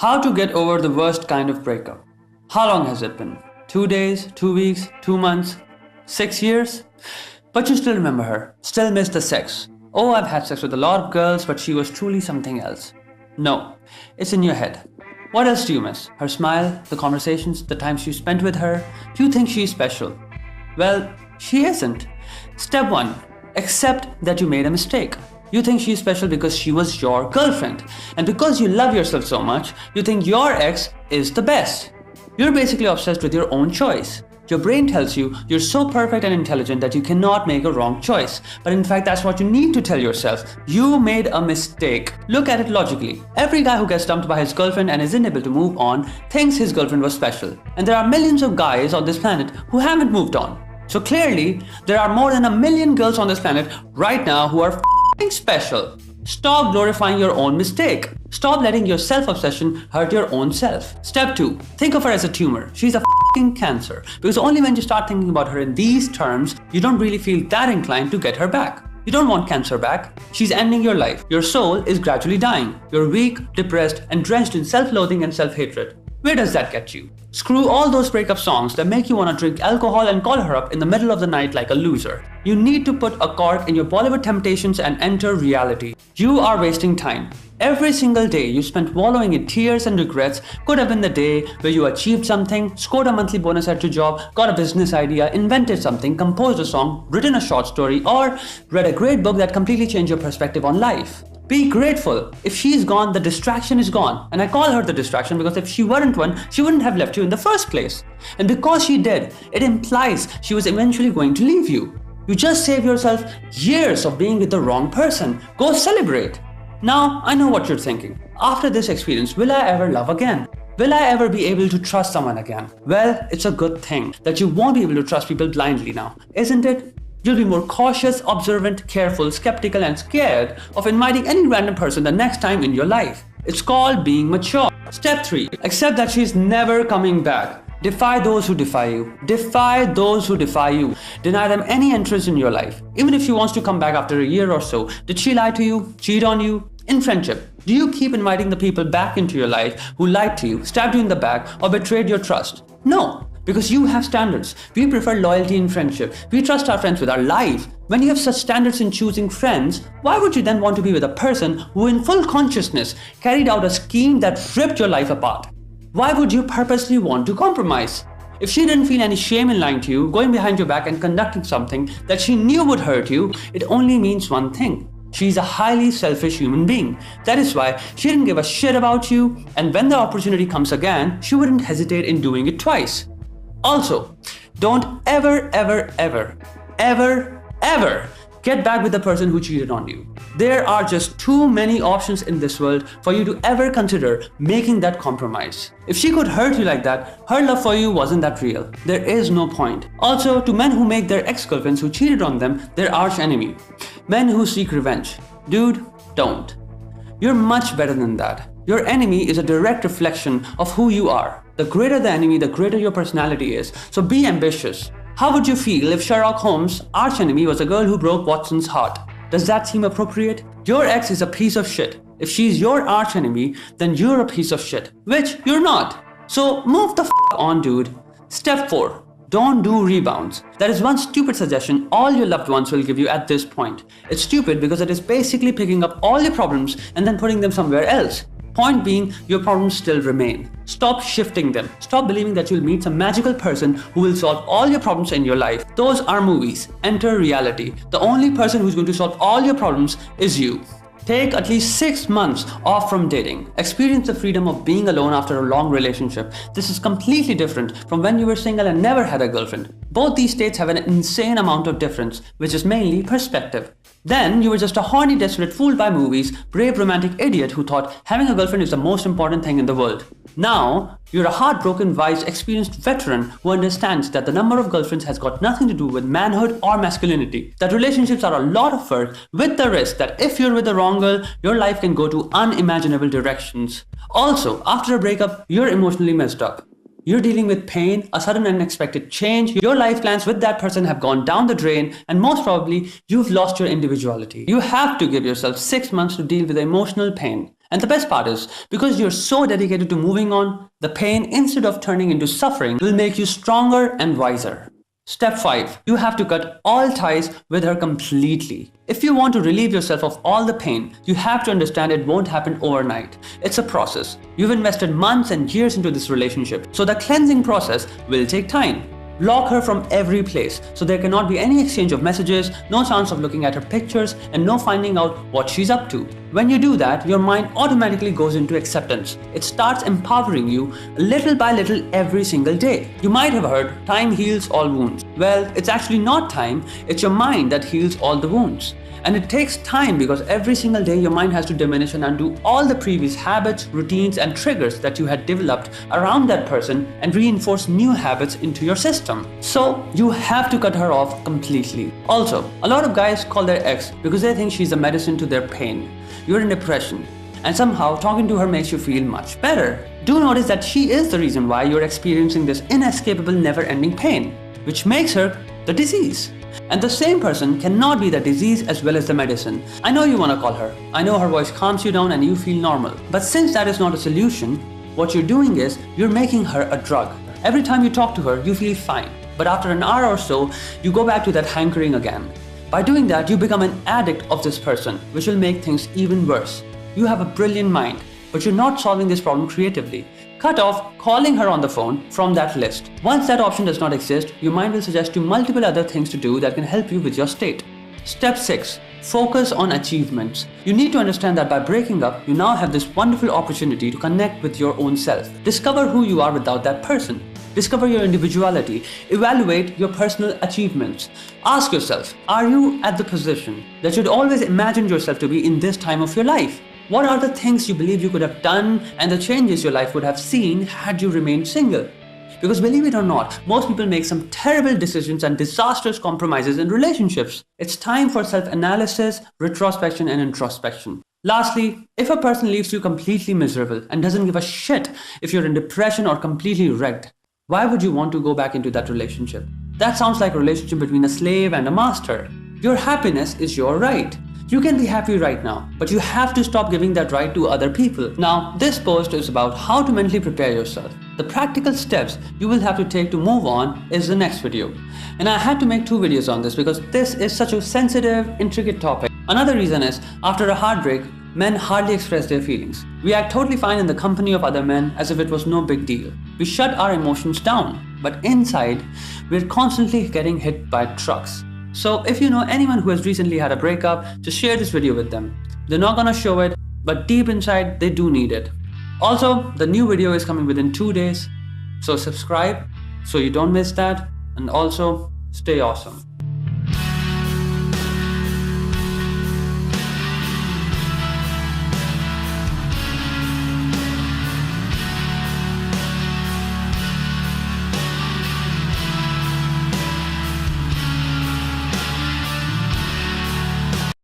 How to get over the worst kind of breakup. How long has it been? 2 days, 2 weeks, 2 months, 6 years? But you still remember her, still miss the sex. Oh, I've had sex with a lot of girls, but she was truly something else. No, it's in your head. What else do you miss? Her smile, the conversations, the times you spent with her? Do you think she's special? Well, she isn't. Step 1. Accept that you made a mistake. You think she's special because she was your girlfriend. And because you love yourself so much, you think your ex is the best. You're basically obsessed with your own choice. Your brain tells you you're so perfect and intelligent that you cannot make a wrong choice. But in fact, that's what you need to tell yourself. You made a mistake. Look at it logically. Every guy who gets dumped by his girlfriend and isn't able to move on thinks his girlfriend was special. And there are millions of guys on this planet who haven't moved on. So clearly, there are more than 1 million girls on this planet right now who are special. Stop glorifying your own mistake. Stop letting your self-obsession hurt your own self. Step 2. Think of her as a tumor. She's a cancer. Because only when you start thinking about her in these terms, you don't really feel that inclined to get her back. You don't want cancer back. She's ending your life. Your soul is gradually dying. You're weak, depressed, and drenched in self-loathing and self-hatred. Where does that get you? Screw all those breakup songs that make you want to drink alcohol and call her up in the middle of the night like a loser. You need to put a cork in your Bollywood temptations and enter reality. You are wasting time. Every single day you spent wallowing in tears and regrets could have been the day where you achieved something, scored a monthly bonus at your job, got a business idea, invented something, composed a song, written a short story, or read a great book that completely changed your perspective on life. Be grateful. If she's gone, the distraction is gone. And I call her the distraction because if she weren't one, she wouldn't have left you in the first place. And because she did, it implies she was eventually going to leave you. You just saved yourself years of being with the wrong person. Go celebrate. Now, I know what you're thinking. After this experience, will I ever love again? Will I ever be able to trust someone again? Well, it's a good thing that you won't be able to trust people blindly now, isn't it? You'll be more cautious, observant, careful, skeptical, and scared of inviting any random person the next time in your life. It's called being mature. Step 3. Accept that she's never coming back. Defy those who defy you. Defy those who defy you. Deny them any interest in your life. Even if she wants to come back after a year or so, did she lie to you? Cheat on you? In friendship, do you keep inviting the people back into your life who lied to you, stabbed you in the back, or betrayed your trust? No. Because you have standards. We prefer loyalty in friendship. We trust our friends with our life. When you have such standards in choosing friends, why would you then want to be with a person who in full consciousness carried out a scheme that ripped your life apart? Why would you purposely want to compromise? If she didn't feel any shame in lying to you, going behind your back and conducting something that she knew would hurt you, it only means one thing. She's a highly selfish human being. That is why she didn't give a shit about you, and when the opportunity comes again, she wouldn't hesitate in doing it twice. Also, don't ever get back with the person who cheated on you. There are just too many options in this world for you to ever consider making that compromise. If she could hurt you like that, her love for you wasn't that real. There is no point. Also, to men who make their ex-girlfriends who cheated on them their arch enemy. Men who seek revenge. Dude, don't. You're much better than that. Your enemy is a direct reflection of who you are. The greater the enemy, the greater your personality is. So be ambitious. How would you feel if Sherlock Holmes' archenemy was a girl who broke Watson's heart? Does that seem appropriate? Your ex is a piece of shit. If she's your archenemy, then you're a piece of shit, which you're not. So move the on, dude. Step 4. Don't do rebounds. That is one stupid suggestion all your loved ones will give you at this point. It's stupid because it is basically picking up all your problems and then putting them somewhere else. Point being, your problems still remain. Stop shifting them. Stop believing that you'll meet some magical person who will solve all your problems in your life. Those are movies. Enter reality. The only person who's going to solve all your problems is you. Take at least 6 months off from dating. Experience the freedom of being alone after a long relationship. This is completely different from when you were single and never had a girlfriend. Both these states have an insane amount of difference, which is mainly perspective. Then you were just a horny, desperate fool by movies, brave romantic idiot who thought having a girlfriend is the most important thing in the world. Now, you're a heartbroken, wise, experienced veteran who understands that the number of girlfriends has got nothing to do with manhood or masculinity. That relationships are a lot of work with the risk that if you're with the wrong girl, your life can go to unimaginable directions. Also, after a breakup, you're emotionally messed up. You're dealing with pain, a sudden unexpected change, your life plans with that person have gone down the drain, and most probably, you've lost your individuality. You have to give yourself 6 months to deal with the emotional pain. And the best part is, because you're so dedicated to moving on, the pain, instead of turning into suffering, will make you stronger and wiser. Step 5. You have to cut all ties with her completely. If you want to relieve yourself of all the pain, you have to understand it won't happen overnight. It's a process. You've invested months and years into this relationship, so the cleansing process will take time. Block her from every place, so there cannot be any exchange of messages, no chance of looking at her pictures, and no finding out what she's up to. When you do that, your mind automatically goes into acceptance. It starts empowering you little by little every single day. You might have heard, time heals all wounds. Well, it's actually not time, it's your mind that heals all the wounds. And it takes time because every single day your mind has to diminish and undo all the previous habits, routines, and triggers that you had developed around that person and reinforce new habits into your system. So you have to cut her off completely. Also, a lot of guys call their ex because they think she's a medicine to their pain. You're in depression, and somehow talking to her makes you feel much better. Do notice that she is the reason why you're experiencing this inescapable, never-ending pain, which makes her the disease. And the same person cannot be the disease as well as the medicine. I know you want to call her. I know her voice calms you down and you feel normal. But since that is not a solution, what you're doing is you're making her a drug. Every time you talk to her, you feel fine. But after an hour or so, you go back to that hankering again. By doing that, you become an addict of this person, which will make things even worse. You have a brilliant mind, but you're not solving this problem creatively. Cut off calling her on the phone from that list. Once that option does not exist, your mind will suggest you multiple other things to do that can help you with your state. Step 6. Focus on achievements. You need to understand that by breaking up, you now have this wonderful opportunity to connect with your own self. Discover who you are without that person. Discover your individuality. Evaluate your personal achievements. Ask yourself, are you at the position that you'd always imagined yourself to be in this time of your life? What are the things you believe you could have done and the changes your life would have seen had you remained single? Because believe it or not, most people make some terrible decisions and disastrous compromises in relationships. It's time for self-analysis, retrospection, and introspection. Lastly, if a person leaves you completely miserable and doesn't give a shit if you're in depression or completely wrecked, why would you want to go back into that relationship? That sounds like a relationship between a slave and a master. Your happiness is your right. You can be happy right now, but you have to stop giving that right to other people. Now, this post is about how to mentally prepare yourself. The practical steps you will have to take to move on is the next video. And I had to make 2 videos on this because this is such a sensitive, intricate topic. Another reason is, after a heartbreak, men hardly express their feelings. We act totally fine in the company of other men as if it was no big deal. We shut our emotions down, but inside, we're constantly getting hit by trucks. So if you know anyone who has recently had a breakup, just share this video with them. They're not gonna show it, but deep inside, they do need it. Also, the new video is coming within 2 days, so subscribe so you don't miss that, and also stay awesome.